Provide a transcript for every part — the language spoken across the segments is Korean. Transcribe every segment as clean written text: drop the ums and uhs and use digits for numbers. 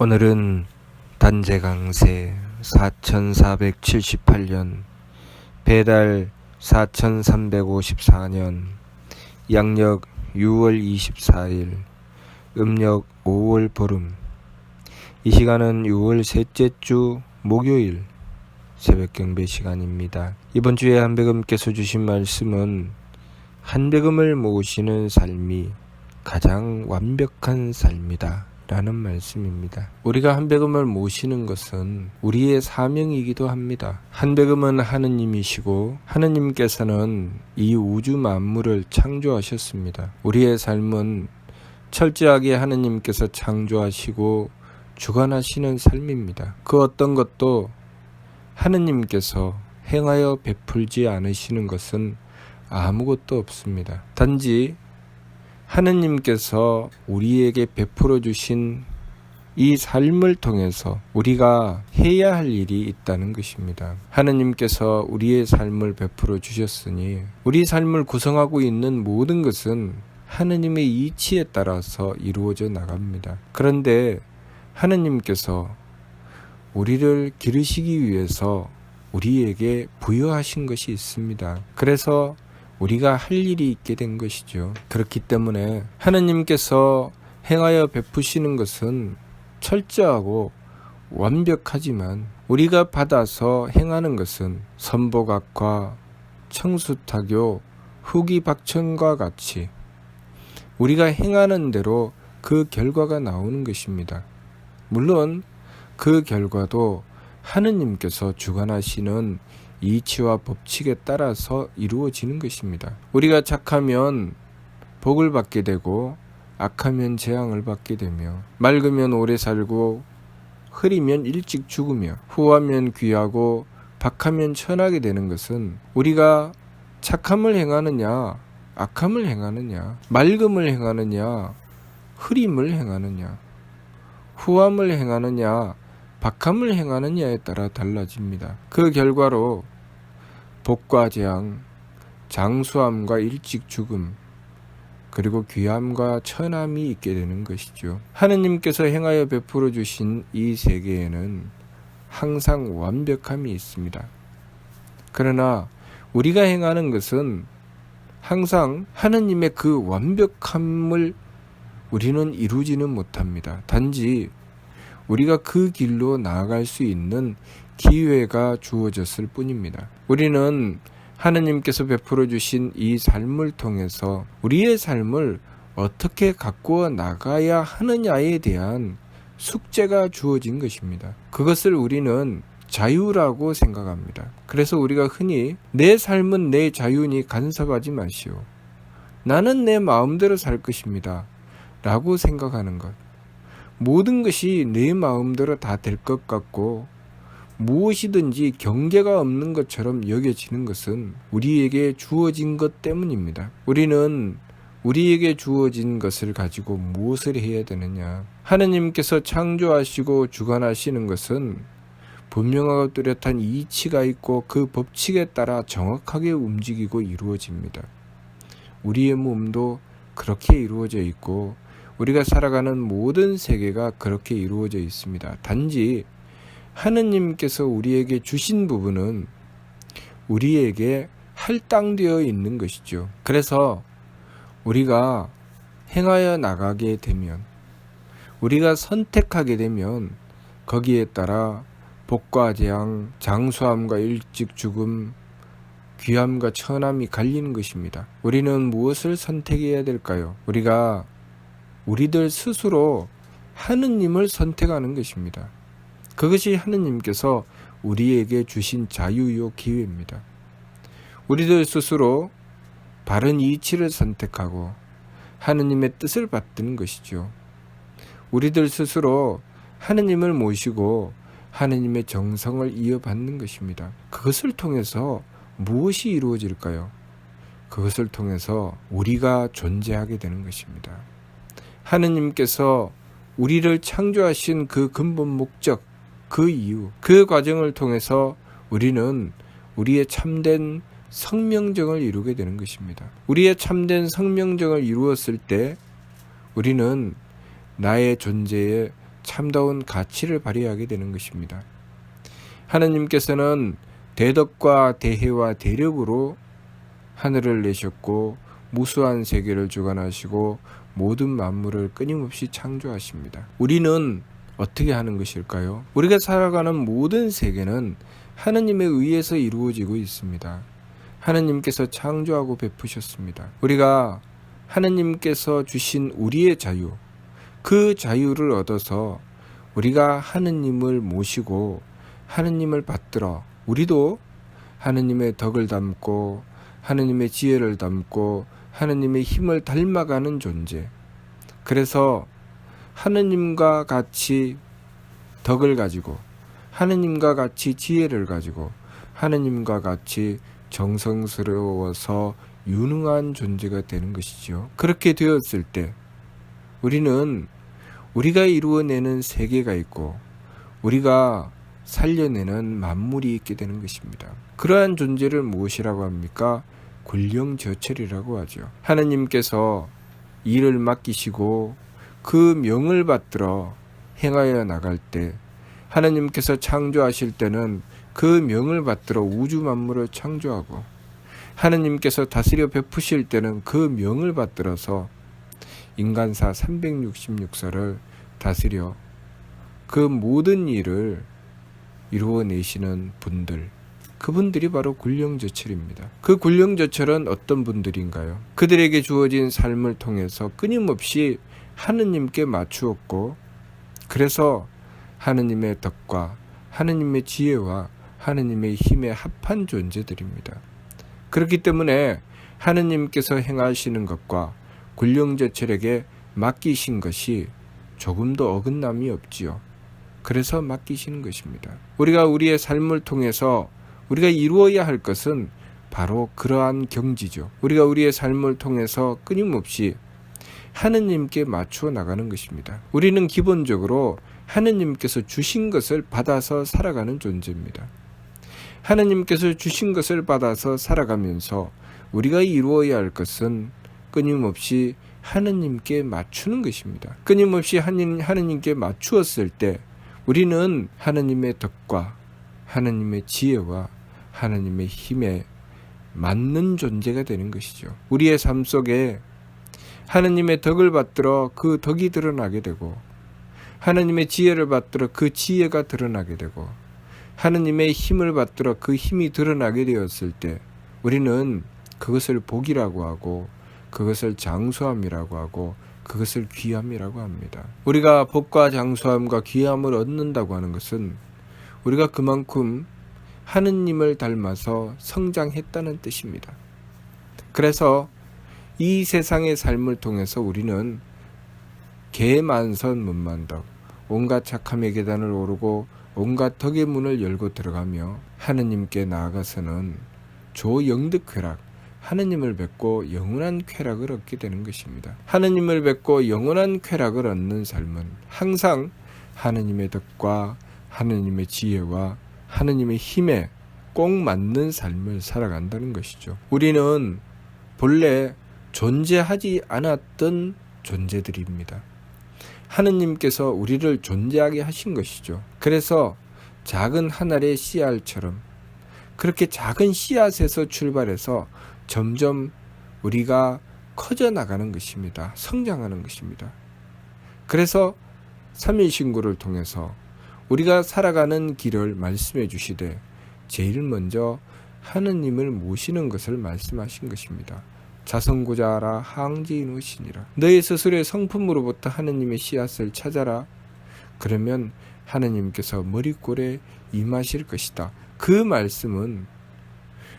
오늘은 단재강세 4478년 배달 4354년 양력 6월 24일 음력 5월 보름. 이 시간은 6월 셋째 주 목요일 새벽 경배 시간입니다. 이번 주에 한백음께서 주신 말씀은 한백음을 모시는 삶이 가장 완벽한 삶이다 라는 말씀입니다. 우리가 한백음을 모시는 것은 우리의 사명이기도 합니다. 한백음은 하느님이시고 하느님께서는 이 우주 만물을 창조하셨습니다. 우리의 삶은 철저하게 하느님께서 창조하시고 주관하시는 삶입니다. 그 어떤 것도 하느님께서 행하여 베풀지 않으시는 것은 아무것도 없습니다. 단지 하느님께서 우리에게 베풀어 주신 이 삶을 통해서 우리가 해야 할 일이 있다는 것입니다. 하느님께서 우리의 삶을 베풀어 주셨으니 우리 삶을 구성하고 있는 모든 것은 하느님의 이치에 따라서 이루어져 나갑니다. 그런데 하느님께서 우리를 기르시기 위해서 우리에게 부여하신 것이 있습니다. 그래서 우리가 할 일이 있게 된 것이죠. 그렇기 때문에 하느님께서 행하여 베푸시는 것은 철저하고 완벽하지만 우리가 받아서 행하는 것은 선보각과 청수타교, 후기박천과 같이 우리가 행하는 대로 그 결과가 나오는 것입니다. 물론 그 결과도 하느님께서 주관하시는 이치와 법칙에 따라서 이루어지는 것입니다. 우리가 착하면 복을 받게 되고 악하면 재앙을 받게 되며 맑으면 오래 살고 흐리면 일찍 죽으며 후하면 귀하고 박하면 천하게 되는 것은 우리가 착함을 행하느냐 악함을 행하느냐 맑음을 행하느냐 흐림을 행하느냐 후함을 행하느냐 박함을 행하느냐에 따라 달라집니다. 그 결과로 복과 재앙, 장수함과 일찍 죽음, 그리고 귀함과 천함이 있게 되는 것이죠. 하느님께서 행하여 베풀어 주신 이 세계에는 항상 완벽함이 있습니다. 그러나 우리가 행하는 것은 항상 하느님의 그 완벽함을 우리는 이루지는 못합니다. 단지 우리가 그 길로 나아갈 수 있는 기회가 주어졌을 뿐입니다. 우리는 하느님께서 베풀어 주신 이 삶을 통해서 우리의 삶을 어떻게 가꾸어 나가야 하느냐에 대한 숙제가 주어진 것입니다. 그것을 우리는 자유라고 생각합니다. 그래서 우리가 흔히 내 삶은 내 자유니 간섭하지 마시오. 나는 내 마음대로 살 것입니다. 라고 생각하는 것. 모든 것이 내 마음대로 다 될 것 같고 무엇이든지 경계가 없는 것처럼 여겨지는 것은 우리에게 주어진 것 때문입니다. 우리는 우리에게 주어진 것을 가지고 무엇을 해야 되느냐. 하느님께서 창조하시고 주관하시는 것은 분명하고 뚜렷한 이치가 있고 그 법칙에 따라 정확하게 움직이고 이루어집니다. 우리의 몸도 그렇게 이루어져 있고 우리가 살아가는 모든 세계가 그렇게 이루어져 있습니다. 단지 하느님께서 우리에게 주신 부분은 우리에게 할당되어 있는 것이죠. 그래서 우리가 행하여 나가게 되면 우리가 선택하게 되면 거기에 따라 복과 재앙, 장수함과 일찍 죽음, 귀함과 천함이 갈리는 것입니다. 우리는 무엇을 선택해야 될까요? 우리가 우리들 스스로 하느님을 선택하는 것입니다. 그것이 하느님께서 우리에게 주신 자유요 기회입니다. 우리들 스스로 바른 이치를 선택하고 하느님의 뜻을 받드는 것이죠. 우리들 스스로 하느님을 모시고 하느님의 정성을 이어받는 것입니다. 그것을 통해서 무엇이 이루어질까요? 그것을 통해서 우리가 존재하게 되는 것입니다. 하느님께서 우리를 창조하신 그 근본 목적, 그 이유, 그 과정을 통해서 우리는 우리의 참된 성명정을 이루게 되는 것입니다. 우리의 참된 성명정을 이루었을 때 우리는 나의 존재에 참다운 가치를 발휘하게 되는 것입니다. 하느님께서는 대덕과 대해와 대력으로 하늘을 내셨고 무수한 세계를 주관하시고 모든 만물을 끊임없이 창조하십니다. 우리는 어떻게 하는 것일까요? 우리가 살아가는 모든 세계는 하느님에 의해서 이루어지고 있습니다. 하느님께서 창조하고 베푸셨습니다. 우리가 하느님께서 주신 우리의 자유, 그 자유를 얻어서 우리가 하느님을 모시고 하느님을 받들어 우리도 하느님의 덕을 담고 하느님의 지혜를 담고 하느님의 힘을 닮아가는 존재. 그래서 하느님과 같이 덕을 가지고 하느님과 같이 지혜를 가지고 하느님과 같이 정성스러워서 유능한 존재가 되는 것이죠. 그렇게 되었을 때 우리는 우리가 이루어내는 세계가 있고 우리가 살려내는 만물이 있게 되는 것입니다. 그러한 존재를 무엇이라고 합니까? 굴령저철이라고 하죠. 하느님께서 일을 맡기시고 그 명을 받들어 행하여 나갈 때 하느님께서 창조하실 때는 그 명을 받들어 우주 만물을 창조하고 하느님께서 다스려 베푸실 때는 그 명을 받들어서 인간사 366사를 다스려 그 모든 일을 이루어내시는 분들, 그분들이 바로 굴령저철입니다. 그 굴령저철은 어떤 분들인가요? 그들에게 주어진 삶을 통해서 끊임없이 하느님께 맞추었고 그래서 하느님의 덕과 하느님의 지혜와 하느님의 힘에 합한 존재들입니다. 그렇기 때문에 하느님께서 행하시는 것과 굴령저철에게 맡기신 것이 조금도 어긋남이 없지요. 그래서 맡기시는 것입니다. 우리가 우리의 삶을 통해서 우리가 이루어야 할 것은 바로 그러한 경지죠. 우리가 우리의 삶을 통해서 끊임없이 하느님께 맞추어 나가는 것입니다. 우리는 기본적으로 하느님께서 주신 것을 받아서 살아가는 존재입니다. 하느님께서 주신 것을 받아서 살아가면서 우리가 이루어야 할 것은 끊임없이 하느님께 맞추는 것입니다. 끊임없이 하느님께 맞추었을 때 우리는 하느님의 덕과 하느님의 지혜와 하느님의 힘에 맞는 존재가 되는 것이죠. 우리의 삶 속에 하느님의 덕을 받들어 그 덕이 드러나게 되고 하느님의 지혜를 받들어 그 지혜가 드러나게 되고 하느님의 힘을 받들어 그 힘이 드러나게 되었을 때 우리는 그것을 복이라고 하고 그것을 장수함이라고 하고 그것을 귀함이라고 합니다. 우리가 복과 장수함과 귀함을 얻는다고 하는 것은 우리가 그만큼 하느님을 닮아서 성장했다는 뜻입니다. 그래서 이 세상의 삶을 통해서 우리는 개만선 문만덕, 온갖 착함의 계단을 오르고 온갖 덕의 문을 열고 들어가며 하느님께 나아가서는 조영득쾌락, 하느님을 뵙고 영원한 쾌락을 얻게 되는 것입니다. 하느님을 뵙고 영원한 쾌락을 얻는 삶은 항상 하느님의 덕과 하느님의 지혜와 하느님의 힘에 꼭 맞는 삶을 살아간다는 것이죠. 우리는 본래 존재하지 않았던 존재들입니다. 하느님께서 우리를 존재하게 하신 것이죠. 그래서 작은 한 알의 씨알처럼 그렇게 작은 씨앗에서 출발해서 점점 우리가 커져 나가는 것입니다. 성장하는 것입니다. 그래서 3일 신고를 통해서 우리가 살아가는 길을 말씀해 주시되 제일 먼저 하느님을 모시는 것을 말씀하신 것입니다. 자성고자하라 항지인후시니라. 너희 스스로의 성품으로부터 하느님의 씨앗을 찾아라. 그러면 하느님께서 머리꼴에 임하실 것이다. 그 말씀은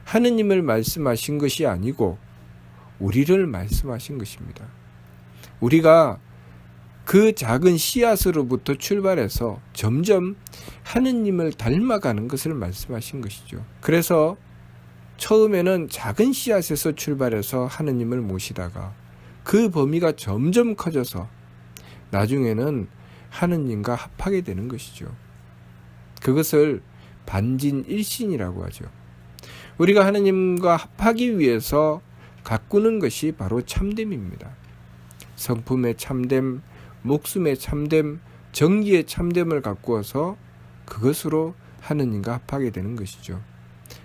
하느님을 말씀하신 것이 아니고 우리를 말씀하신 것입니다. 우리가 그 작은 씨앗으로부터 출발해서 점점 하느님을 닮아가는 것을 말씀하신 것이죠. 그래서 처음에는 작은 씨앗에서 출발해서 하느님을 모시다가 그 범위가 점점 커져서 나중에는 하느님과 합하게 되는 것이죠. 그것을 반진일신이라고 하죠. 우리가 하느님과 합하기 위해서 가꾸는 것이 바로 참됨입니다. 성품의 참됨, 목숨의 참됨, 정기의 참됨을 가꾸어서 그것으로 하느님과 합하게 되는 것이죠.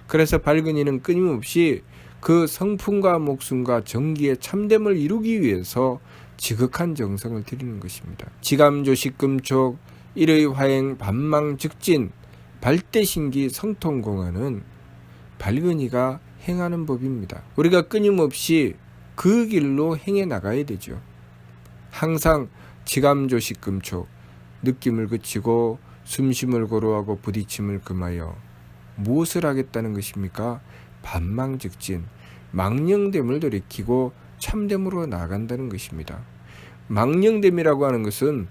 그래서 밝은 이는 끊임없이 그 성품과 목숨과 정기의 참됨을 이루기 위해서 지극한 정성을 들이는 것입니다. 지감조식금촉 일의 화행 반망즉진 발대신기 성통공헌은 밝은 이가 행하는 법입니다. 우리가 끊임없이 그 길로 행해 나가야 되죠. 항상 지감조식금촉 느낌을 그치고 숨쉼을 고루하고 부딪힘을 금하여 무엇을 하겠다는 것입니까? 반망즉진 망령됨을 돌이키고 참됨으로 나아간다는 것입니다. 망령됨이라고 하는 것은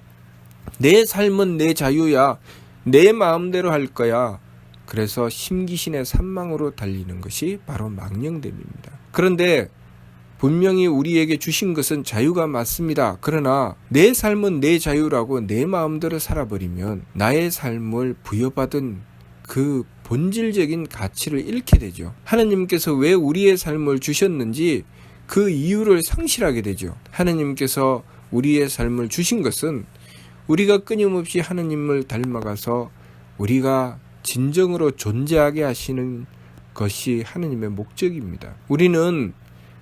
내 삶은 내 자유야, 내 마음대로 할 거야, 그래서 심기신의 산망으로 달리는 것이 바로 망령됨입니다. 그런데 분명히 우리에게 주신 것은 자유가 맞습니다. 그러나 내 삶은 내 자유라고 내 마음대로 살아버리면 나의 삶을 부여받은 그 본질적인 가치를 잃게 되죠. 하나님께서 왜 우리의 삶을 주셨는지 그 이유를 상실하게 되죠. 하나님께서 우리의 삶을 주신 것은 우리가 끊임없이 하나님을 닮아가서 우리가 진정으로 존재하게 하시는 것이 하나님의 목적입니다. 우리는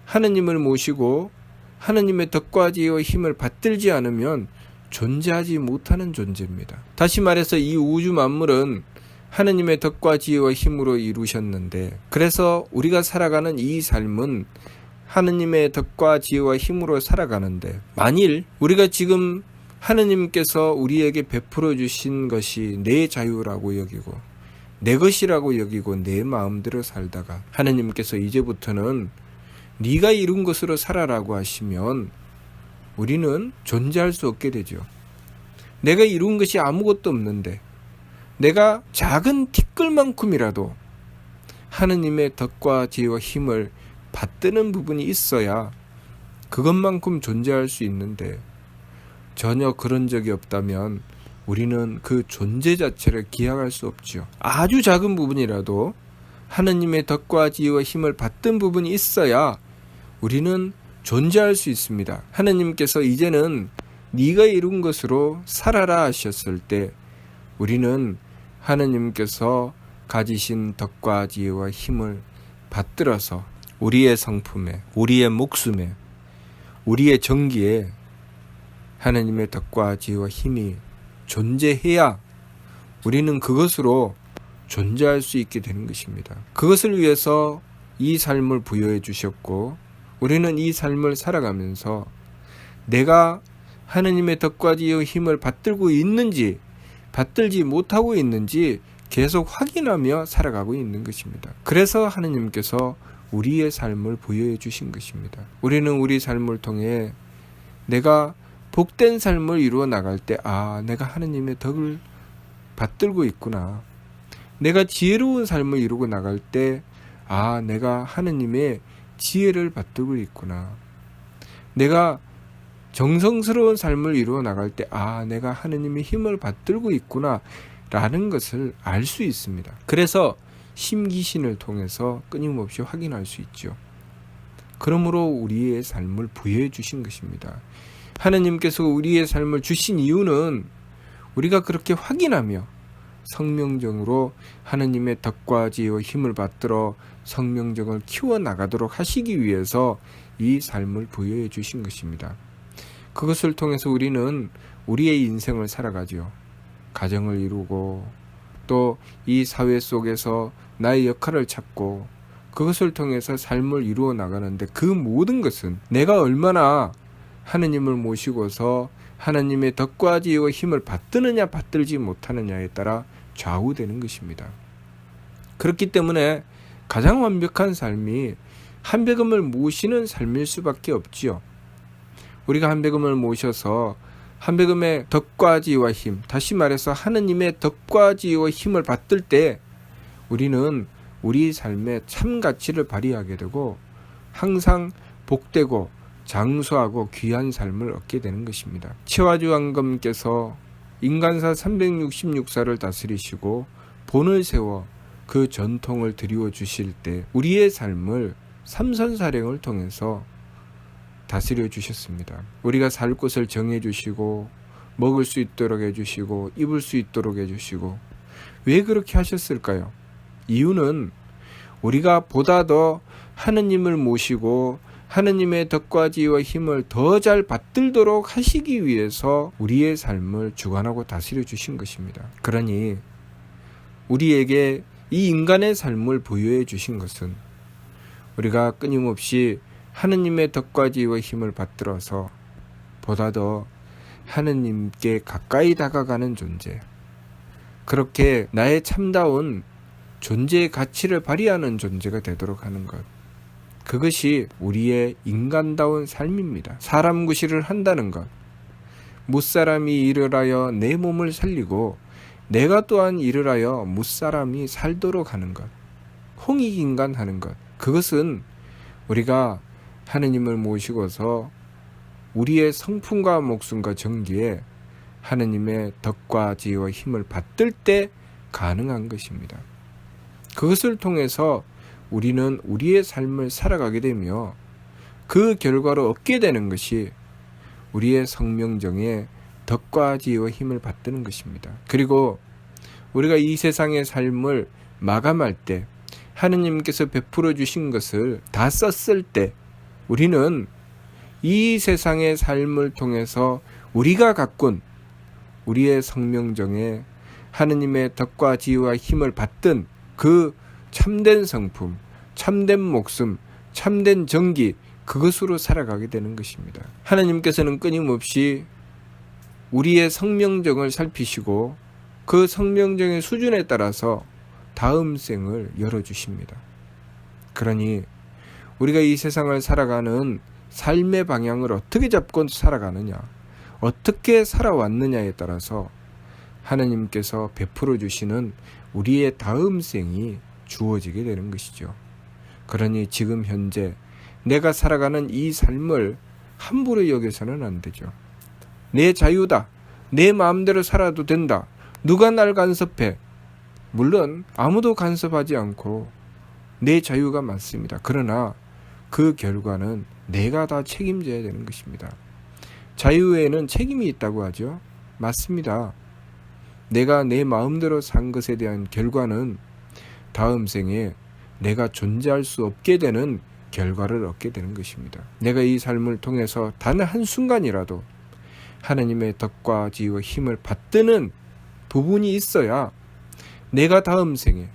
하나님을 모시고 하나님의 덕과 지혜와 힘을 받들지 않으면 존재하지 못하는 존재입니다. 다시 말해서 이 우주 만물은 하나님의 덕과 지혜와 힘으로 이루셨는데, 그래서 우리가 살아가는 이 삶은 하나님의 덕과 지혜와 힘으로 살아가는데, 만일 우리가 지금 하나님께서 우리에게 베풀어 주신 것이 내 자유라고 여기고 내 것이라고 여기고 내 마음대로 살다가 하나님께서 이제부터는 네가 이룬 것으로 살아라고 하시면 우리는 존재할 수 없게 되죠. 내가 이룬 것이 아무것도 없는데 내가 작은 티끌만큼이라도 하나님의 덕과 지혜와 힘을 받드는 부분이 있어야 그것만큼 존재할 수 있는데, 전혀 그런 적이 없다면 우리는 그 존재 자체를 기약할 수 없지요. 아주 작은 부분이라도 하나님의 덕과 지혜와 힘을 받든 부분이 있어야 우리는 존재할 수 있습니다. 하나님께서 이제는 네가 이룬 것으로 살아라 하셨을 때 우리는 하나님께서 가지신 덕과 지혜와 힘을 받들어서 우리의 성품에, 우리의 목숨에, 우리의 정기에 하나님의 덕과 지혜와 힘이 존재해야 우리는 그것으로 존재할 수 있게 되는 것입니다. 그것을 위해서 이 삶을 부여해 주셨고, 우리는 이 삶을 살아가면서 내가 하나님의 덕과 지혜와 힘을 받들고 있는지 받들지 못하고 있는지 계속 확인하며 살아가고 있는 것입니다. 그래서 하나님께서 우리의 삶을 부여해 주신 것입니다. 우리는 우리 삶을 통해 내가 복된 삶을 이루어 나갈 때, 내가 하나님의 덕을 받들고 있구나. 내가 지혜로운 삶을 이루고 나갈 때, 내가 하나님의 지혜를 받들고 있구나. 내가 정성스러운 삶을 이루어 나갈 때, 내가 하나님의 힘을 받들고 있구나 라는 것을 알 수 있습니다. 그래서 심기신을 통해서 끊임없이 확인할 수 있죠. 그러므로 우리의 삶을 부여해 주신 것입니다. 하나님께서 우리의 삶을 주신 이유는 우리가 그렇게 확인하며 성명정으로 하나님의 덕과 지혜와 힘을 받들어 성명정을 키워나가도록 하시기 위해서 이 삶을 부여해 주신 것입니다. 그것을 통해서 우리는 우리의 인생을 살아가죠. 가정을 이루고 또 이 사회 속에서 나의 역할을 찾고 그것을 통해서 삶을 이루어 나가는데, 그 모든 것은 내가 얼마나 하나님을 모시고서 하나님의 덕과 지혜와 힘을 받드느냐 받들지 못하느냐에 따라 좌우되는 것입니다. 그렇기 때문에 가장 완벽한 삶이 한배금을 모시는 삶일 수밖에 없지요. 우리가 한배금을 모셔서 한배금의 덕과 지혜와 힘, 다시 말해서 하나님의 덕과 지혜와 힘을 받들 때 우리는 우리 삶의 참 가치를 발휘하게 되고 항상 복되고 장수하고 귀한 삶을 얻게 되는 것입니다. 최화주 왕검께서 인간사 366사를 다스리시고 본을 세워 그 전통을 드리워 주실 때 우리의 삶을 삼선사령을 통해서 다스려 주셨습니다. 우리가 살 곳을 정해 주시고 먹을 수 있도록 해주시고 입을 수 있도록 해주시고 왜 그렇게 하셨을까요? 이유는 우리가 보다 더 하느님을 모시고 하느님의 덕과 지혜와 힘을 더 잘 받들도록 하시기 위해서 우리의 삶을 주관하고 다스려 주신 것입니다. 그러니 우리에게 이 인간의 삶을 부여해 주신 것은 우리가 끊임없이 하느님의 덕과 지혜와 힘을 받들어서 보다 더 하느님께 가까이 다가가는 존재, 그렇게 나의 참다운 존재의 가치를 발휘하는 존재가 되도록 하는 것, 그것이 우리의 인간다운 삶입니다. 사람 구실을 한다는 것, 무사람이 일을 하여 내 몸을 살리고 내가 또한 일을 하여 무사람이 살도록 하는 것, 홍익인간하는 것, 그것은 우리가 하느님을 모시고서 우리의 성품과 목숨과 정기에 하느님의 덕과 지혜와 힘을 받들 때 가능한 것입니다. 그것을 통해서 우리는 우리의 삶을 살아가게 되며 그 결과로 얻게 되는 것이 우리의 성명정에 덕과 지혜와 힘을 받드는 것입니다. 그리고 우리가 이 세상의 삶을 마감할 때 하느님께서 베풀어 주신 것을 다 썼을 때 우리는 이 세상의 삶을 통해서 우리가 가꾼 우리의 성명정에 하느님의 덕과 지혜와 힘을 받든 그 참된 성품, 참된 목숨, 참된 정기, 그것으로 살아가게 되는 것입니다. 하나님께서는 끊임없이 우리의 성명정을 살피시고 그 성명정의 수준에 따라서 다음 생을 열어주십니다. 그러니 우리가 이 세상을 살아가는 삶의 방향을 어떻게 잡고 살아가느냐, 어떻게 살아왔느냐에 따라서 하나님께서 베풀어 주시는 우리의 다음 생이 주어지게 되는 것이죠. 그러니 지금 현재 내가 살아가는 이 삶을 함부로 여겨서는 안 되죠. 내 자유다. 내 마음대로 살아도 된다. 누가 날 간섭해? 물론 아무도 간섭하지 않고 내 자유가 맞습니다. 그러나 그 결과는 내가 다 책임져야 되는 것입니다. 자유에는 책임이 있다고 하죠. 맞습니다. 내가 내 마음대로 산 것에 대한 결과는 다음 생에 내가 존재할 수 없게 되는 결과를 얻게 되는 것입니다. 내가 이 삶을 통해서 단 한순간이라도 하나님의 덕과 지혜와 힘을 받드는 부분이 있어야 내가 다음 생에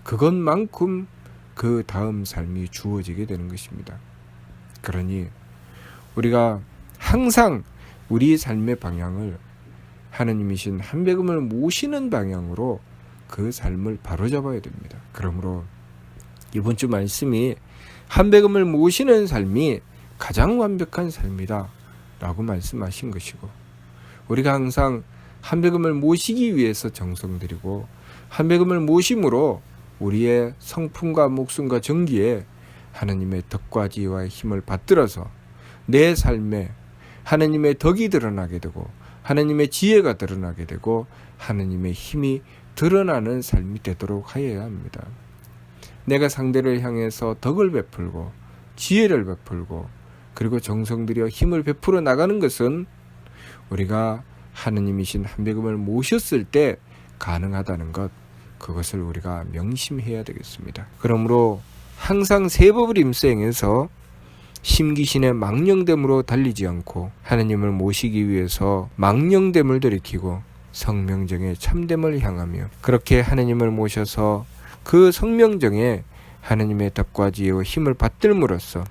그것만큼 그 다음 삶이 주어지게 되는 것입니다. 그러니 우리가 항상 우리 삶의 방향을 하나님이신 한백음을 모시는 방향으로 그 삶을 바로잡아야 됩니다. 그러므로 이번 주 말씀이 한백음을 모시는 삶이 가장 완벽한 삶이다 라고 말씀하신 것이고, 우리가 항상 한백음을 모시기 위해서 정성 들이고 한백음을 모심으로 우리의 성품과 목숨과 정기에 하나님의 덕과 지혜와 힘을 받들어서 내 삶에 하나님의 덕이 드러나게 되고 하나님의 지혜가 드러나게 되고 하나님의 힘이 드러나는 삶이 되도록 하여야 합니다. 내가 상대를 향해서 덕을 베풀고 지혜를 베풀고 그리고 정성 들여 힘을 베풀어 나가는 것은 우리가 하느님이신 한백음을 모셨을 때 가능하다는 것, 그것을 우리가 명심해야 되겠습니다. 그러므로 항상 세법을 임수행해서 심기신의 망령됨으로 달리지 않고 하느님을 모시기 위해서 망령됨을 들이키고 성명정의 참됨을 향하며 그렇게 하느님을 모셔서 그 성명정에 하느님의 덕과 지혜와 힘을 받들므로써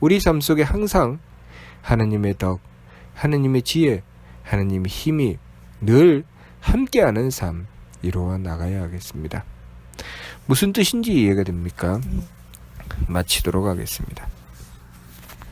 우리 삶 속에 항상 하느님의 덕, 하느님의 지혜, 하느님의 힘이 늘 함께하는 삶 이루어 나가야 하겠습니다. 무슨 뜻인지 이해가 됩니까? 마치도록 하겠습니다.